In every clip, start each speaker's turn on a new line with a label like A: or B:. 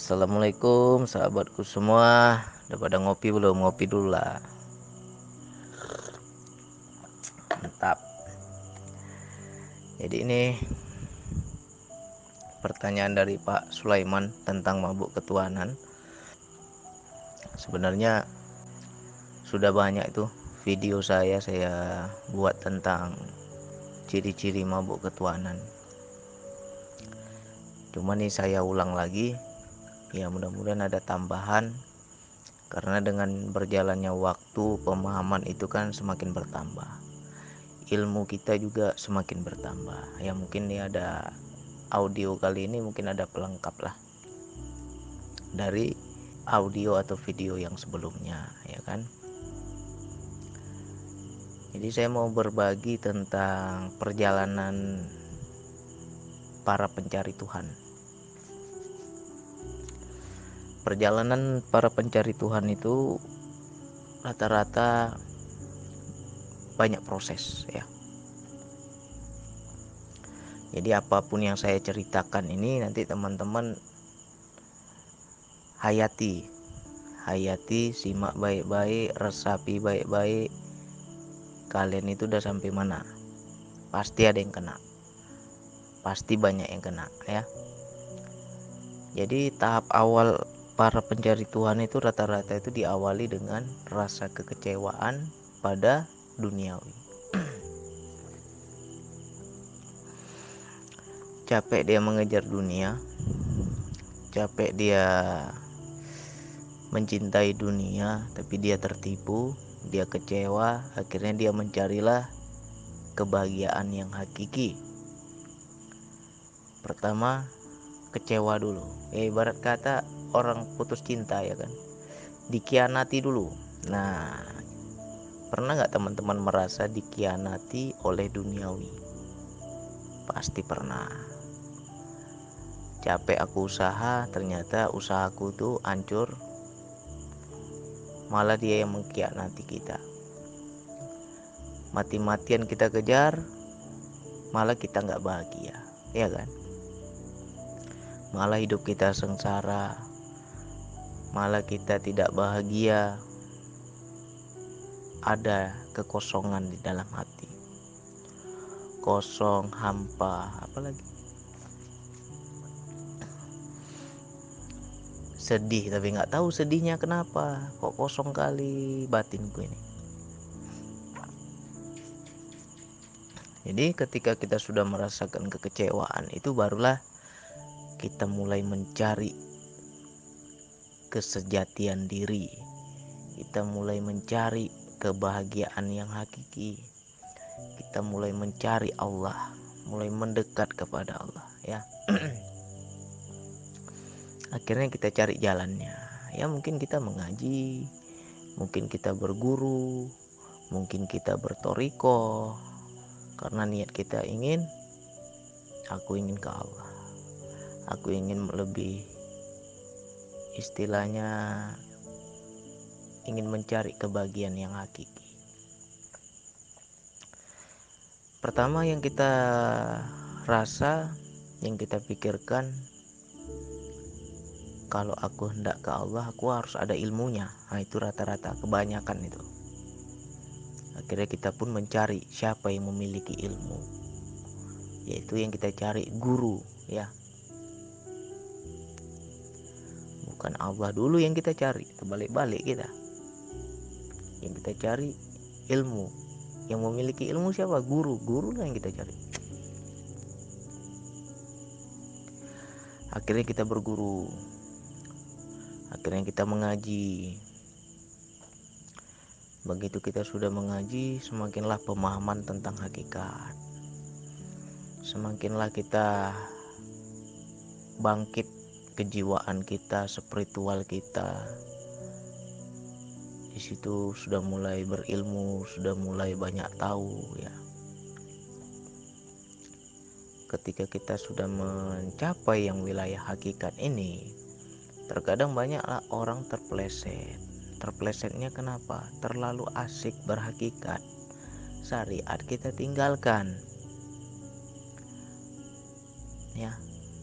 A: Assalamualaikum sahabatku semua. Udah pada ngopi belum? Ngopi dulu lah. Mantap. Jadi ini pertanyaan dari Pak Sulaiman tentang mabuk ketuhanan. Sebenarnya sudah banyak itu video saya buat tentang ciri-ciri mabuk ketuhanan. Cuma nih saya ulang lagi. Ya mudah-mudahan ada tambahan. Karena dengan berjalannya waktu, pemahaman itu kan semakin bertambah, ilmu kita juga semakin bertambah. Ya mungkin nih ada audio kali ini mungkin ada pelengkap lah dari audio atau video yang sebelumnya, ya kan. Jadi saya mau berbagi tentang perjalanan para pencari Tuhan. Perjalanan para pencari Tuhan itu rata-rata banyak proses, ya. Jadi apapun yang saya ceritakan ini nanti teman-teman hayati, simak baik-baik, resapi baik-baik. Kalian itu udah sampai mana? Pasti ada yang kena, pasti banyak yang kena, ya. Jadi tahap awal para pencari Tuhan itu rata-rata itu diawali dengan rasa kekecewaan pada duniawi. Capek dia mengejar dunia, capek dia mencintai dunia, tapi dia tertipu, dia kecewa, akhirnya dia mencarilah kebahagiaan yang hakiki. Pertama, kecewa dulu. Ibarat kata orang putus cinta, ya kan, dikhianati dulu. Nah, pernah nggak teman-teman merasa dikhianati oleh duniawi? Pasti pernah. Capek aku usaha, ternyata usahaku tuh hancur, malah dia yang mengkhianati kita. Mati-matian kita kejar, malah kita nggak bahagia, ya kan. Malah hidup kita sengsara, malah kita tidak bahagia, ada kekosongan di dalam hati, kosong, hampa, apalagi sedih, tapi nggak tahu sedihnya kenapa, kok kosong kali batinku ini. Jadi ketika kita sudah merasakan kekecewaan, itu barulah kita mulai mencari kesejatian diri, kita mulai mencari kebahagiaan yang hakiki, kita mulai mencari Allah, mulai mendekat kepada Allah, ya. Akhirnya kita cari jalannya. Ya mungkin kita mengaji, mungkin kita berguru, mungkin kita bertoriko, karena niat kita aku ingin ke Allah, aku ingin lebih, istilahnya ingin mencari kebahagiaan yang hakiki. Pertama yang kita rasa, yang kita pikirkan, kalau aku hendak ke Allah, aku harus ada ilmunya. Nah itu rata-rata kebanyakan itu. Akhirnya kita pun mencari siapa yang memiliki ilmu, yaitu yang kita cari guru, ya. Bukan Allah dulu yang kita cari, terbalik-balik kita. Yang kita cari ilmu. Yang memiliki ilmu siapa? Guru lah yang kita cari. Akhirnya kita berguru, akhirnya kita mengaji. Begitu kita sudah mengaji, semakinlah pemahaman tentang hakikat, semakinlah kita bangkit kejiwaan kita, spiritual kita. Di situ sudah mulai berilmu, sudah mulai banyak tahu, ya. Ketika kita sudah mencapai yang wilayah hakikat ini, terkadang banyaklah orang terpeleset. Terpelesetnya kenapa? Terlalu asik berhakikat, syariat kita tinggalkan, ya.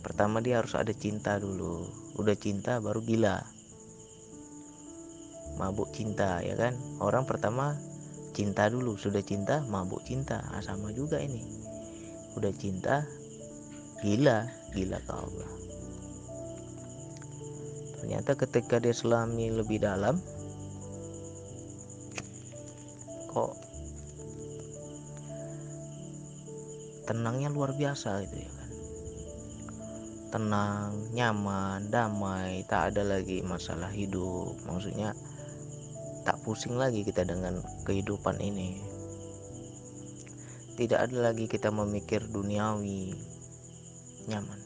A: Pertama dia harus ada cinta dulu, udah cinta baru gila, mabuk cinta, ya kan. Orang pertama cinta dulu, sudah cinta mabuk cinta. Sama juga ini, udah cinta gila ke Allah. Ternyata ketika dia selami lebih dalam, kok tenangnya luar biasa gitu, ya kan. Tenang, nyaman, damai, tak ada lagi masalah hidup. Maksudnya tak pusing lagi kita dengan kehidupan ini. Tidak ada lagi kita memikir duniawi, nyaman.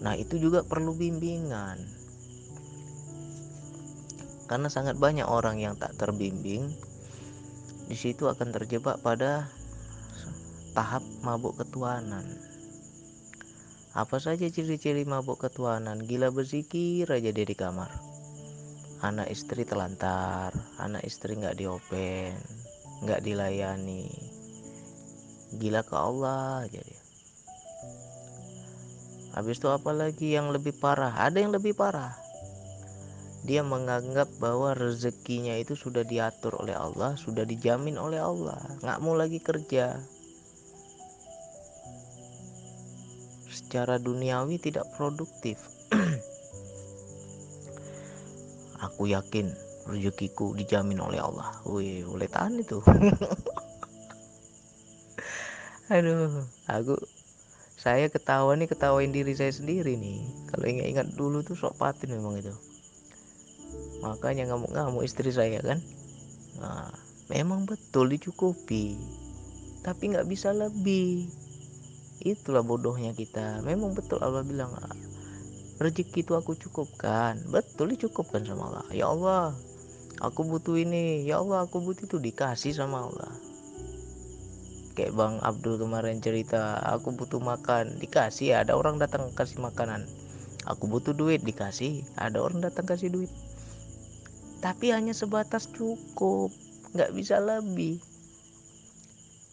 A: Nah, itu juga perlu bimbingan. Karena sangat banyak orang yang tak terbimbing, di situ akan terjebak pada tahap mabuk ketuhanan. Apa saja ciri-ciri mabuk ketuhanan? Gila berzikir aja dia di kamar. Anak istri telantar, anak istri nggak diopen, nggak dilayani. Gila ke Allah aja dia. Habis itu apa lagi yang lebih parah? Ada yang lebih parah. Dia menganggap bahwa rezekinya itu sudah diatur oleh Allah, sudah dijamin oleh Allah, nggak mau lagi kerja. Secara duniawi tidak produktif. Aku yakin rezekiku dijamin oleh Allah. Wih, boleh tahan itu. Aduh, saya ketawain diri saya sendiri nih. Kalau ingat-ingat dulu tuh sok patin memang itu. Makanya ngamuk-ngamuk istri saya kan. Nah, memang betul dicukupi, tapi nggak bisa lebih. Itulah bodohnya kita. Memang betul Allah bilang, rezeki itu aku cukupkan. Betul dicukupkan sama Allah. Ya Allah, aku butuh ini. Ya Allah, aku butuh itu, dikasih sama Allah. Kayak Bang Abdul kemarin cerita, aku butuh makan, dikasih. Ada orang datang kasih makanan. Aku butuh duit, dikasih. Ada orang datang kasih duit. Tapi hanya sebatas cukup, nggak bisa lebih.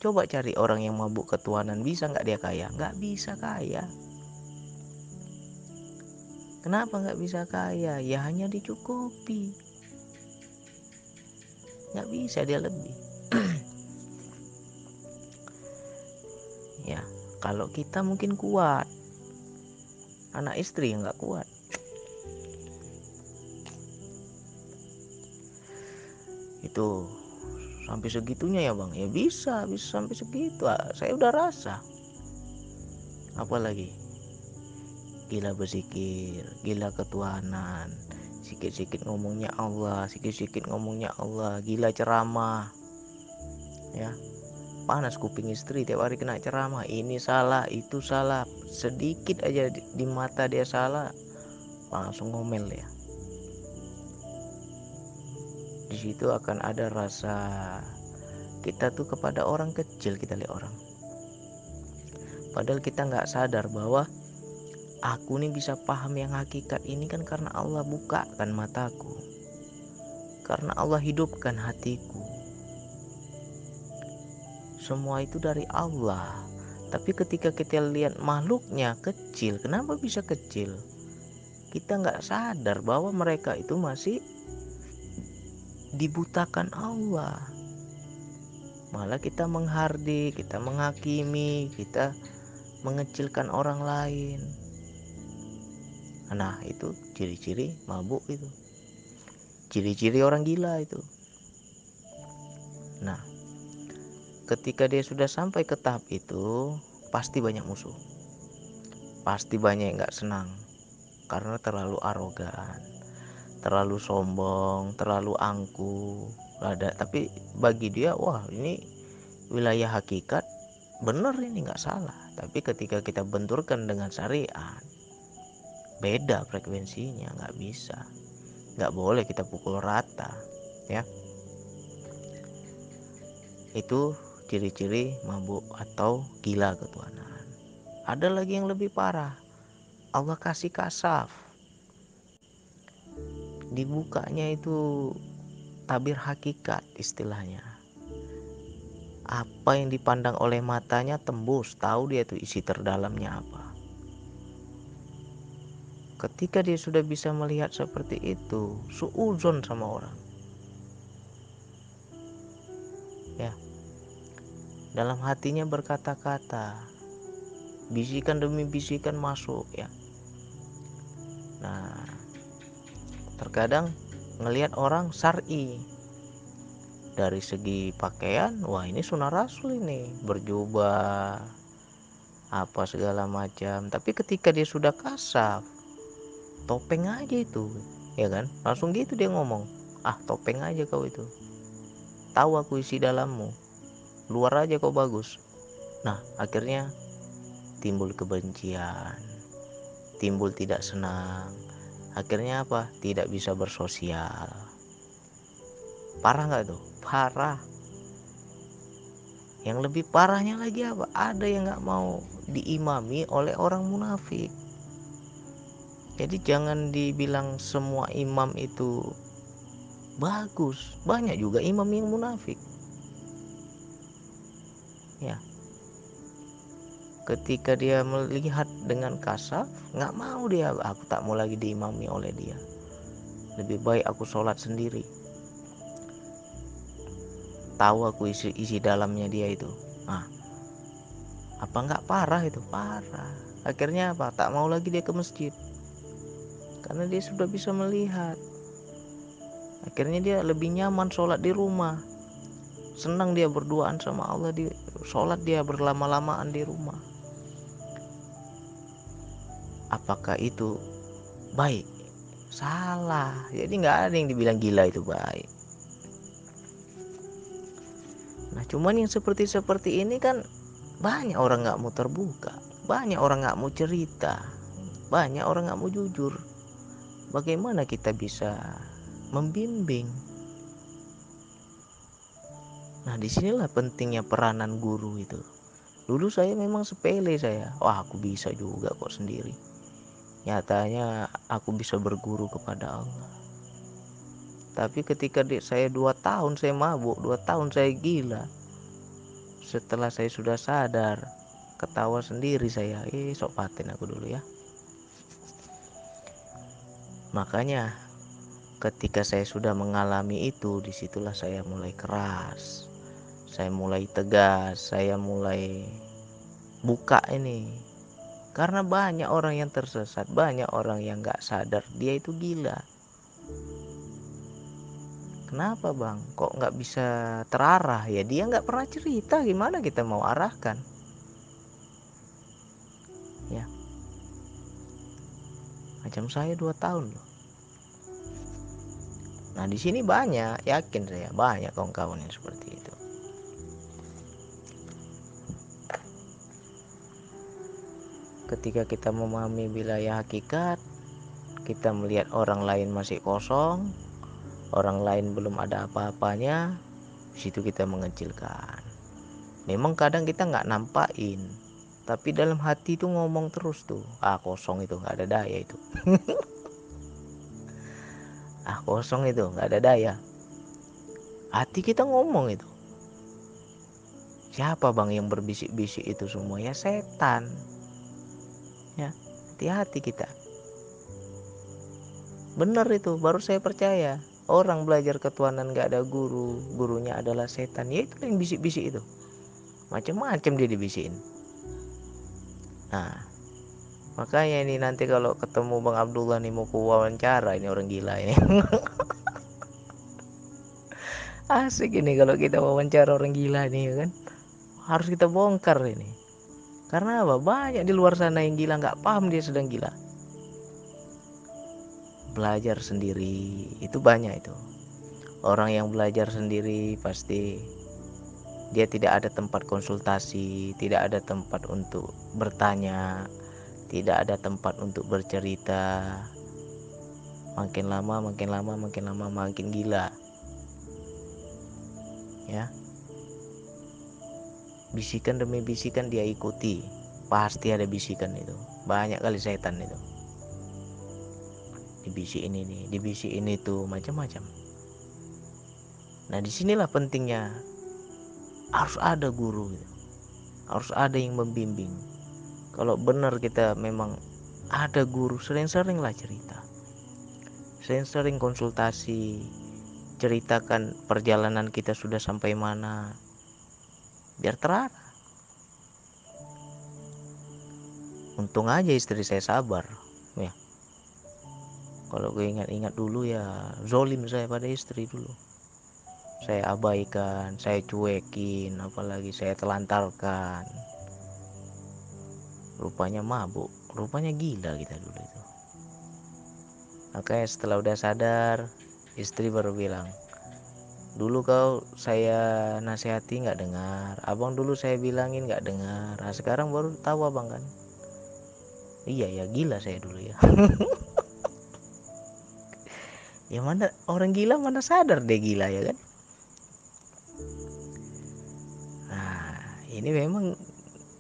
A: Coba cari orang yang mabuk ketuhanan, bisa nggak dia kaya? Nggak bisa kaya. Kenapa nggak bisa kaya? Ya hanya dicukupi, nggak bisa dia lebih. Ya, kalau kita mungkin kuat, anak istri yang nggak kuat. Itu sampai segitunya ya bang? Ya bisa sampai segitu. Saya udah rasa. Apalagi gila berzikir, gila ketuhanan, sikit-sikit ngomongnya Allah, sikit-sikit ngomongnya Allah, gila ceramah, ya. Panas kuping istri tiap hari kena ceramah, ini salah, itu salah, sedikit aja di mata dia salah, langsung ngomel ya. Di situ akan ada rasa kita tuh kepada orang kecil, kita lihat orang. Padahal kita nggak sadar bahwa aku nih bisa paham yang hakikat ini kan karena Allah bukakan mataku, karena Allah hidupkan hatiku. Semua itu dari Allah. Tapi ketika kita lihat makhluknya kecil, kenapa bisa kecil? Kita nggak sadar bahwa mereka itu masih dibutakan Allah. Malah kita menghardik, kita menghakimi, kita mengecilkan orang lain. Nah, itu ciri-ciri mabuk itu. Ciri-ciri orang gila itu. Nah, ketika dia sudah sampai ke tahap itu, pasti banyak musuh. Pasti banyak yang gak senang. Karena terlalu arogan, terlalu sombong, terlalu angkuh. Tapi bagi dia, wah ini wilayah hakikat, bener ini gak salah. Tapi ketika kita benturkan dengan syariat, beda frekuensinya, gak bisa. Gak boleh kita pukul rata, ya. Itu ciri-ciri mabuk atau gila ketuhanan. Ada lagi yang lebih parah. Allah kasih kasaf. Dibukanya itu tabir hakikat istilahnya. Apa yang dipandang oleh matanya tembus, tahu dia tuh isi terdalamnya apa. ketika dia sudah bisa melihat seperti itu, suudzon sama orang. Ya, dalam hatinya berkata-kata, bisikan demi bisikan masuk ya. Nah, terkadang ngelihat orang syar'i, dari segi pakaian, wah ini sunnah rasul ini, berjubah apa segala macam. Tapi ketika dia sudah kasaf, topeng aja itu, ya kan, langsung gitu dia ngomong, ah topeng aja kau itu, tahu aku isi dalammu, luar aja kau bagus. Nah akhirnya timbul kebencian, timbul tidak senang, akhirnya apa, tidak bisa bersosial. Parah nggak tuh? Parah. Yang lebih parahnya lagi apa, ada yang nggak mau diimami oleh orang munafik. Jadi jangan dibilang semua imam itu bagus, banyak juga imam yang munafik ya. Ketika dia melihat dengan kasar, nggak mau dia, aku tak mau lagi diimami oleh dia, lebih baik aku sholat sendiri, tahu aku isi dalamnya dia itu. Nah, apa nggak parah itu? Parah. Akhirnya apa, tak mau lagi dia ke masjid karena dia sudah bisa melihat. Akhirnya dia lebih nyaman sholat di rumah, senang dia berduaan sama Allah, di sholat dia berlama-lamaan di rumah. Apakah itu baik? Salah. Jadi nggak ada yang dibilang gila itu baik. Nah cuman yang seperti ini kan banyak orang nggak mau terbuka, banyak orang nggak mau cerita, banyak orang nggak mau jujur. Bagaimana kita bisa membimbing? Nah disinilah pentingnya peranan guru itu. Dulu saya memang sepele, saya, wah aku bisa juga kok sendiri. Nyatanya aku bisa berguru kepada Allah. Tapi ketika saya 2 tahun saya mabuk, 2 tahun saya gila. Setelah saya sudah sadar, ketawa sendiri saya, sok paten aku dulu ya. Makanya ketika saya sudah mengalami itu, disitulah saya mulai keras, saya mulai tegas, saya mulai buka ini. Karena banyak orang yang tersesat, banyak orang yang gak sadar dia itu gila. Kenapa bang? Kok gak bisa terarah? Ya dia gak pernah cerita, gimana kita mau arahkan? Ya, macam saya 2 tahun loh. Nah di sini banyak, yakin saya banyak kawan-kawan yang seperti itu. Ketika kita memahami wilayah hakikat, kita melihat orang lain masih kosong, orang lain belum ada apa-apanya, situ kita mengecilkan. Memang kadang kita nggak nampain, tapi dalam hati itu ngomong terus tuh, ah kosong itu nggak ada daya itu. Ah kosong itu nggak ada daya. Hati kita ngomong itu. Siapa bang yang berbisik-bisik itu semua? Ya setan. Ya, hati-hati kita. Benar itu, baru saya percaya. Orang belajar ketuhanan gak ada guru, gurunya adalah setan. Ya itu yang bisik-bisik itu. Macam-macam dia dibisikin. Nah, makanya ini nanti kalau ketemu Bang Abdullah nih mau ku wawancara, ini orang gila ini. Asik ini kalau kita wawancara orang gila nih kan. Harus kita bongkar ini. Karena apa? Banyak di luar sana yang gila, gak paham dia sedang gila. Belajar sendiri itu banyak itu. Orang yang belajar sendiri pasti dia tidak ada tempat konsultasi, tidak ada tempat untuk bertanya, tidak ada tempat untuk bercerita. Makin lama makin gila. Ya. Bisikan demi bisikan dia ikuti. Pasti ada bisikan itu. Banyak kali setan itu. Dibisikin ini, dibisikin itu, macam-macam. Nah, disinilah pentingnya harus ada guru gitu. Harus ada yang membimbing. Kalau benar kita memang ada guru, sering-sering lah cerita, sering-sering konsultasi, ceritakan perjalanan kita sudah sampai mana, biar terarah. Untung aja istri saya sabar ya. Kalau gue ingat-ingat dulu ya zolim saya pada istri dulu. Saya abaikan, saya cuekin, apalagi saya telantarkan. Rupanya mabuk, rupanya gila kita dulu itu. Makanya setelah udah sadar, istri baru bilang, dulu kau saya nasihati nggak dengar, abang dulu saya bilangin nggak dengar, nah, sekarang baru tahu abang kan. Iya ya, gila saya dulu ya. Ya mana orang gila mana sadar dia gila ya kan. Nah ini memang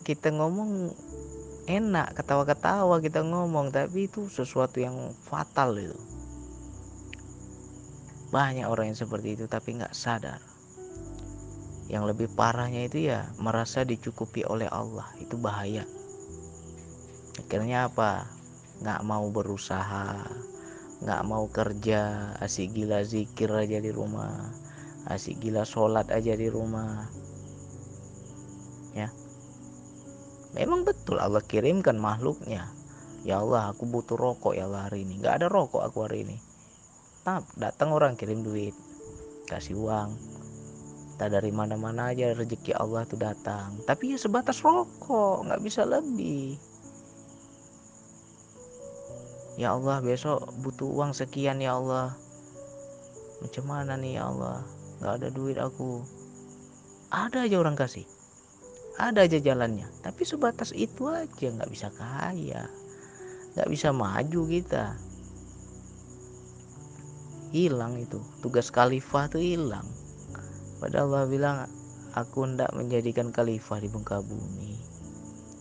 A: kita ngomong enak, ketawa-ketawa kita ngomong, tapi itu sesuatu yang fatal itu. Banyak orang yang seperti itu tapi nggak sadar. Yang lebih parahnya itu ya merasa dicukupi oleh Allah, itu bahaya. Akhirnya apa? Nggak mau berusaha, nggak mau kerja, asik gila zikir aja di rumah, asik gila sholat aja di rumah. Ya, memang betul Allah kirimkan makhluknya. Ya Allah, aku butuh rokok ya Allah hari ini. Nggak ada rokok aku hari ini. Datang orang kirim duit, kasih uang. Tak dari mana-mana aja rezeki Allah tuh datang. Tapi ya sebatas rokok, nggak bisa lebih. Ya Allah, besok butuh uang sekian ya Allah. Macam mana nih ya Allah? Nggak ada duit aku. Ada aja orang kasih. Ada aja jalannya. Tapi sebatas itu aja, nggak bisa kaya. Nggak bisa maju kita. Hilang itu. Tugas khalifah tuh hilang. Padahal Allah bilang, aku hendak menjadikan khalifah di muka bumi.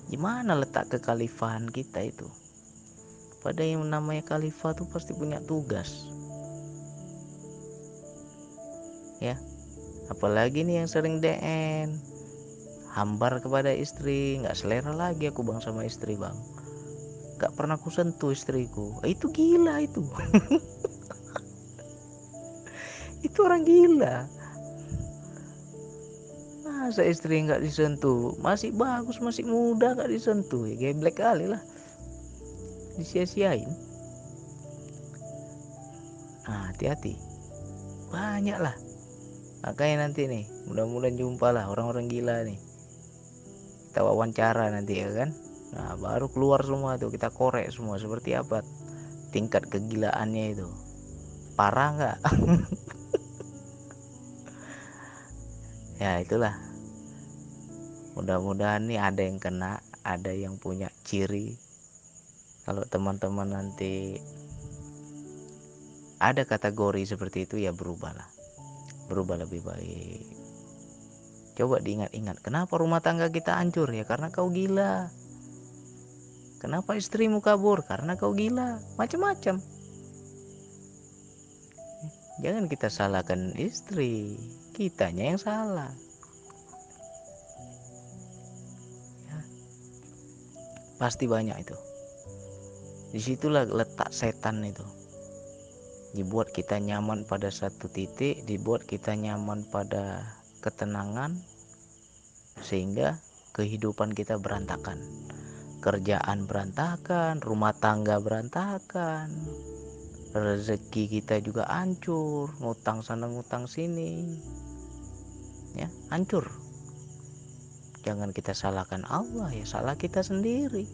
A: Gimana letak kekhalifahan kita itu? Padahal yang namanya khalifah tuh pasti punya tugas. Ya, apalagi nih yang sering DN, hambar kepada istri, nggak selera lagi aku bang sama istri bang, nggak pernah aku sentuh istriku, itu gila itu. Itu orang gila. Masa istri nggak disentuh, masih bagus masih muda nggak disentuh, ya geblek kali lah, disia-siain. Nah hati-hati, banyak lah. Makanya nanti nih mudah-mudahan jumpa lah orang-orang gila nih, kita wawancara nanti ya kan. Nah baru keluar semua tuh, kita korek semua seperti apa tingkat kegilaannya itu, parah nggak. Ya itulah, mudah-mudahan nih ada yang kena, ada yang punya ciri. Kalau teman-teman nanti ada kategori seperti itu ya berubahlah, berubah lebih baik. Coba diingat-ingat, kenapa rumah tangga kita hancur? Ya karena kau gila. Kenapa istrimu kabur? Karena kau gila. Macam-macam. Jangan kita salahkan istri, kitanya yang salah. Ya, pasti banyak itu. Disitulah letak setan itu. Dibuat kita nyaman pada satu titik, dibuat kita nyaman pada ketenangan, sehingga kehidupan kita berantakan. Kerjaan berantakan, rumah tangga berantakan, rezeki kita juga hancur, ngutang sana ngutang sini, ya hancur. Jangan kita salahkan Allah, ya salah kita sendiri.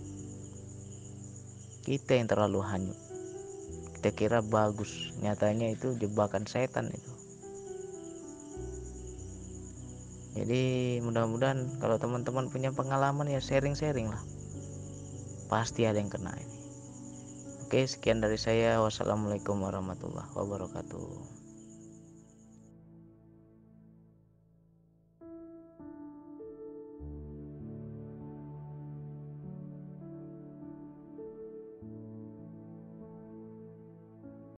A: Kita yang terlalu hanyut. Kita kira bagus, nyatanya itu jebakan setan itu. Jadi mudah-mudahan kalau teman-teman punya pengalaman ya sharing-sharing lah. Pasti ada yang kena ini. Oke, sekian dari saya. Wassalamualaikum warahmatullahi wabarakatuh.